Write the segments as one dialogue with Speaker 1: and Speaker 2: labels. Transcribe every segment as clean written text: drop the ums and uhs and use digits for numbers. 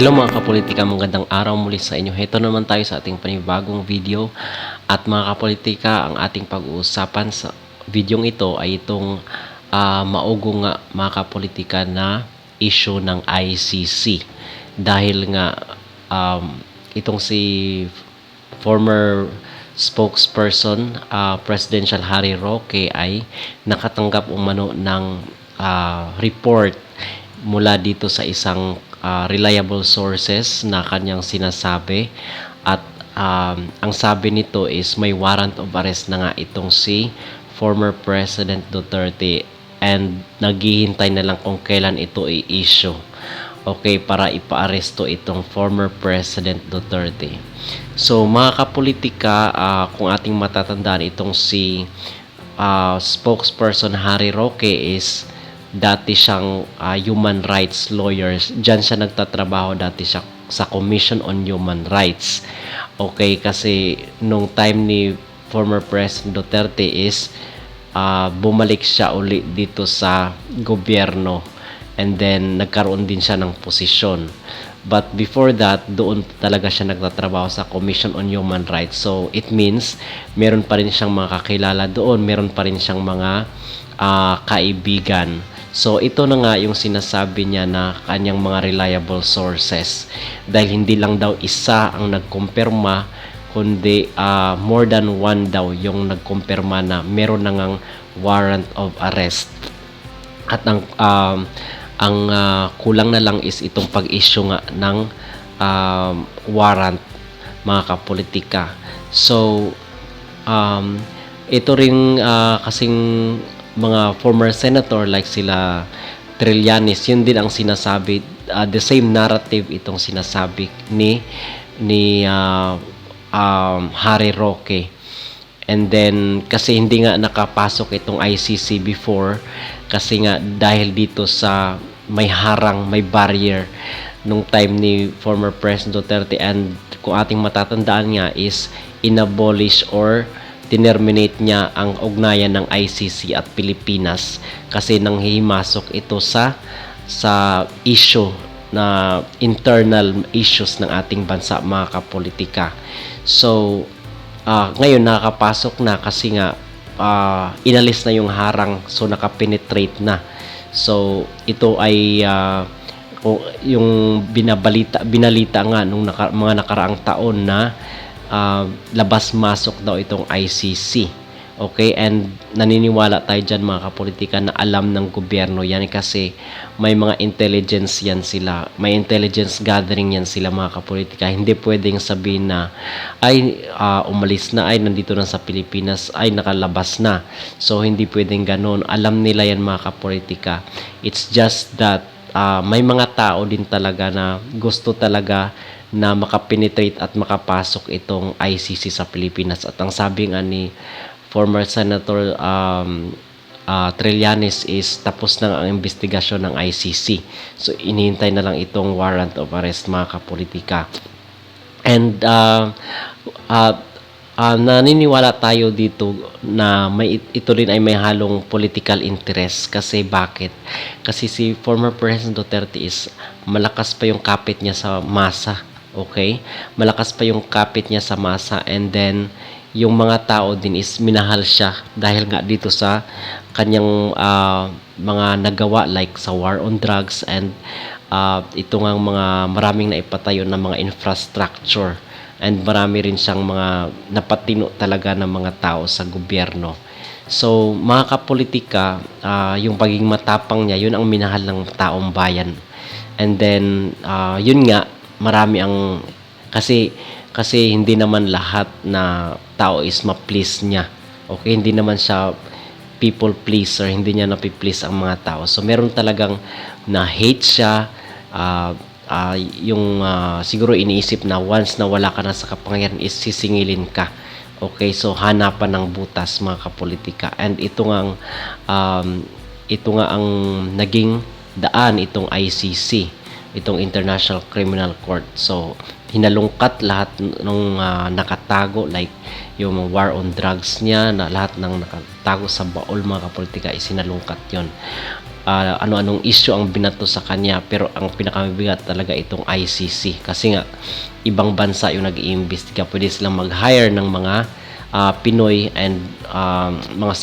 Speaker 1: Hello mga kapolitika, magandang araw muli sa inyo. Heto naman tayo sa ating panibagong video. At mga kapolitika, ang ating pag-uusapan sa videong ito ay itong maugong nga mga kapolitika na issue ng ICC. Dahil nga itong si former spokesperson, Presidential Harry Roque ay nakatanggap umano ng report mula dito sa isang reliable sources na kanyang sinasabi at ang sabi nito is may warrant of arrest na nga itong si former President Duterte and naghihintay na lang kung kailan ito i-issue. Okay, para ipa-aresto itong former President Duterte. So mga kapolitika, kung ating matatandaan itong si spokesperson Harry Roque is dati siyang human rights lawyers. Diyan siya nagtatrabaho dati siya sa Commission on Human Rights. Okay, kasi nung time ni former President Duterte is bumalik siya uli dito sa gobyerno and then nagkaroon din siya ng posisyon. But before that, doon talaga siya nagtatrabaho sa Commission on Human Rights. So it means meron pa rin siyang mga kakilala doon, meron pa rin siyang mga kaibigan. So ito na nga yung sinasabi niya na kanyang mga reliable sources, dahil hindi lang daw isa ang nagkumpirma kundi more than one daw yung nagkumpirma na meron na ngang warrant of arrest. At ang kulang na lang is itong pag-issue nga ng warrant mga kapolitika. So ito ring kasing mga former senator like sila Trillanes, yun din ang sinasabi, the same narrative itong sinasabi ni Harry Roque. And then kasi hindi nga nakapasok itong ICC before kasi nga dahil dito sa may harang, may barrier nung time ni former President Duterte, and kung ating matatandaan nga is inabolish or tinerminate niya ang ugnayan ng ICC at Pilipinas kasi nanghihimasok ito sa issue na internal issues ng ating bansa mga kapolitika. So ngayon nakakapasok na kasi nga inalis na yung harang, so nakapenetrate na. So ito ay yung binalita nga nung mga nakaraang taon na labas-masok daw itong ICC. Okay, and naniniwala tayo dyan mga kapolitika na alam ng gobyerno yan kasi may mga intelligence yan sila, may intelligence gathering yan sila mga kapolitika. Hindi pwedeng sabihin na ay umalis na, ay nandito na sa Pilipinas, ay nakalabas na. So hindi pwedeng ganun, alam nila yan mga kapolitika. It's just that may mga tao din talaga na gusto talaga na makapenetrate at makapasok itong ICC sa Pilipinas. At ang sabi nga ni former Senator Trillanes is tapos na ang investigasyon ng ICC. So inihintay na lang itong warrant of arrest mga kapolitika. And naniniwala tayo dito na ito rin ay may halong political interest. Kasi bakit? Kasi si former President Duterte is malakas pa yung kapit niya sa masa. Okay? Malakas pa yung kapit niya sa masa, and then yung mga tao din is minahal siya dahil nga dito sa kanyang mga nagawa like sa war on drugs and ito nga mga maraming naipatayo na mga infrastructure, and marami rin siyang mga napatino talaga ng mga tao sa gobyerno. So mga kapolitika, yung pagiging matapang niya, yun ang minahal ng taong bayan. And then yun nga, marami ang kasi hindi naman lahat na tao is ma-please niya. Okay, hindi naman siya people pleaser, hindi niya na-please ang mga tao. So meron talagang na-hate siya, yung siguro iniisip na once na wala ka na sa kapangyarihan is sisingilin ka. Okay, so hanapan ng butas mga kapolitika. And ito nga ang naging daan itong ICC, itong International Criminal Court. So hinalungkat lahat ng nakatago, like yung war on drugs niya, na lahat ng nakatago sa baol mga kapolitika is hinalungkat yon. ano-anong issue ang binato sa kanya, pero ang pinakamabigat talaga itong ICC kasi nga ibang bansa yung nag-iimbestiga. Pwede silang mag-hire ng mga Pinoy and mga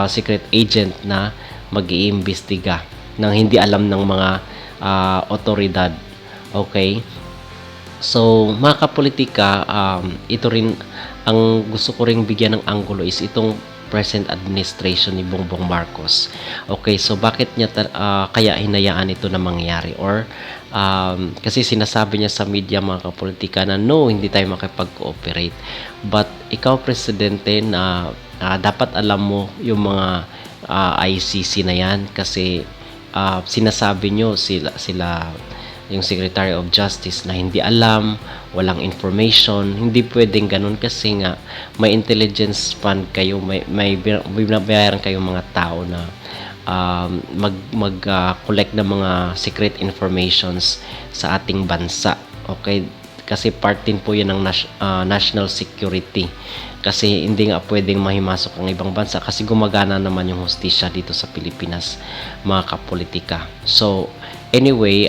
Speaker 1: secret agent na mag-iimbestiga nang hindi alam ng mga otoridad. Okay? So, mga kapolitika, ito rin ang gusto ko ring bigyan ng anggulo is itong present administration ni Bongbong Marcos. Okay, so bakit niya kaya hinayaan ito na mangyari? Or kasi sinasabi niya sa media, mga kapolitika, na no, hindi tayo makipag-cooperate. But ikaw, presidente, na dapat alam mo yung mga ICC na yan kasi sinasabi nyo sila yung Secretary of Justice na hindi alam, walang information. Hindi pwedeng ganun kasi nga may intelligence fund kayo, may binabayaran kayong mga tao na collect ng mga secret informations sa ating bansa. Okay? Kasi part din po yun ng national security. Kasi hindi nga pwedeng mahimasok ang ibang bansa kasi gumagana naman yung hustisya dito sa Pilipinas, mga kapolitika. So, anyway,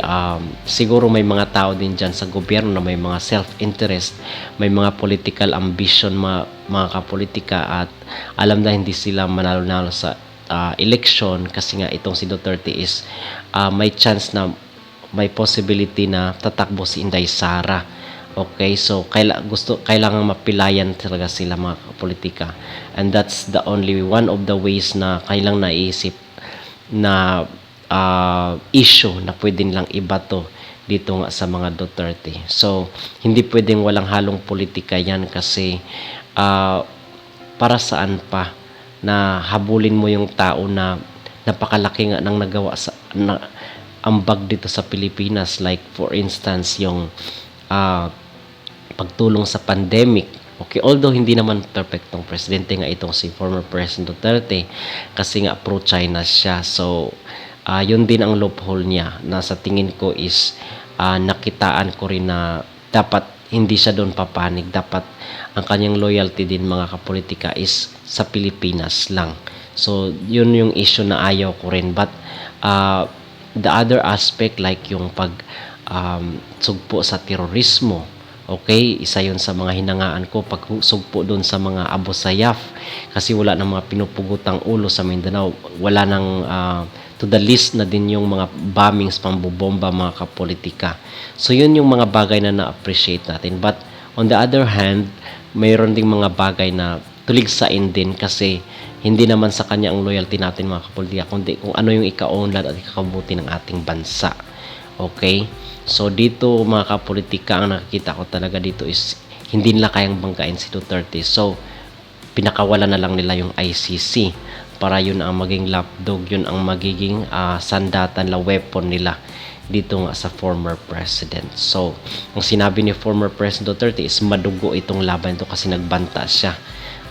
Speaker 1: siguro may mga tao din dyan sa gobyerno na may mga self-interest, may mga political ambition, mga kapolitika, at alam na hindi sila manalo-nalo sa election kasi nga itong si Duterte is may chance na may possibility na tatakbo si Inday Sara. Okay, so kailangan mapilayan talaga sila, mga politika. And that's the only one of the ways na kailangang naisip na issue na pwede nilang ibato dito nga sa mga Duterte. So, hindi pwedeng walang halong politika yan kasi para saan pa na habulin mo yung tao na napakalaki nga nang nagawa sa ambag dito sa Pilipinas, like for instance yung pagtulong sa pandemic. Okay, although hindi naman perfectong presidente nga itong si former President Duterte kasi nga pro-China siya. So, yun din ang loophole niya na sa tingin ko is nakitaan ko rin na dapat hindi siya doon papanig. Dapat ang kanyang loyalty din, mga kapolitika, is sa Pilipinas lang. So, yun yung issue na ayaw ko rin. But, the other aspect like yung sugpo sa terorismo, okay, isa yun sa mga hinangaan ko, pagsugpo doon sa mga Abu Sayyaf kasi wala nang mga pinupugutang ulo sa Mindanao, wala nang to the list na din yung mga bombings, pambobomba, mga kapolitika. So yun yung mga bagay na na-appreciate natin. But on the other hand, mayroon ding mga bagay na tuligsain din kasi hindi naman sa kanya ang loyalty natin, mga kapolitika, kundi kung ano yung ikaunlad at ikakabuti ng ating bansa. Okay? So dito, mga kapolitika, ang nakikita ko talaga dito is hindi nila kayang banggain si Duterte. So pinakawalan na lang nila yung ICC para yun ang maging lapdog, yun ang magiging sandatan la weapon nila dito nga sa former president. So ang sinabi ni former President Duterte is madugo itong laban ito kasi nagbanta siya.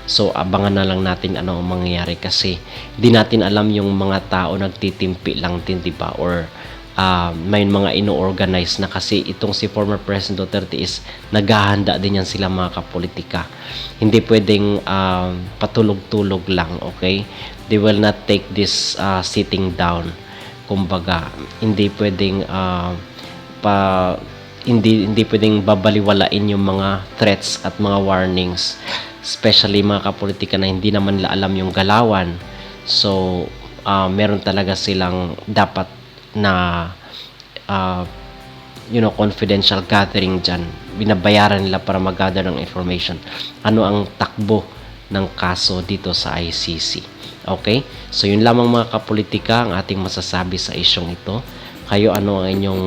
Speaker 1: So abangan na lang natin ano ang mangyayari kasi di natin alam yung mga tao nagtitimpi lang din, di ba? Or may mga ino-organize na kasi itong si former President Duterte is naghahanda din yan sila, mga kapolitika. Hindi pwedeng patulog-tulog lang, okay? They will not take this sitting down. Kumbaga, hindi pwedeng hindi pwedeng babaliwalain yung mga threats at mga warnings, especially mga kapolitika na hindi naman nila alam yung galawan. So meron talaga silang dapat na confidential gathering dyan. Binabayaran nila para mag-gather ng information. Ano ang takbo ng kaso dito sa ICC. Okay? So yun lamang, mga kapolitika, ang ating masasabi sa isyong ito. Kayo, ano ang inyong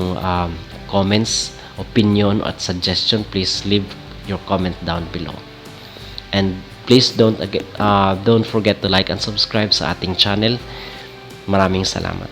Speaker 1: comments, opinion at suggestion? Please leave your comment down below. And please don't forget to like and subscribe sa ating channel. Maraming salamat.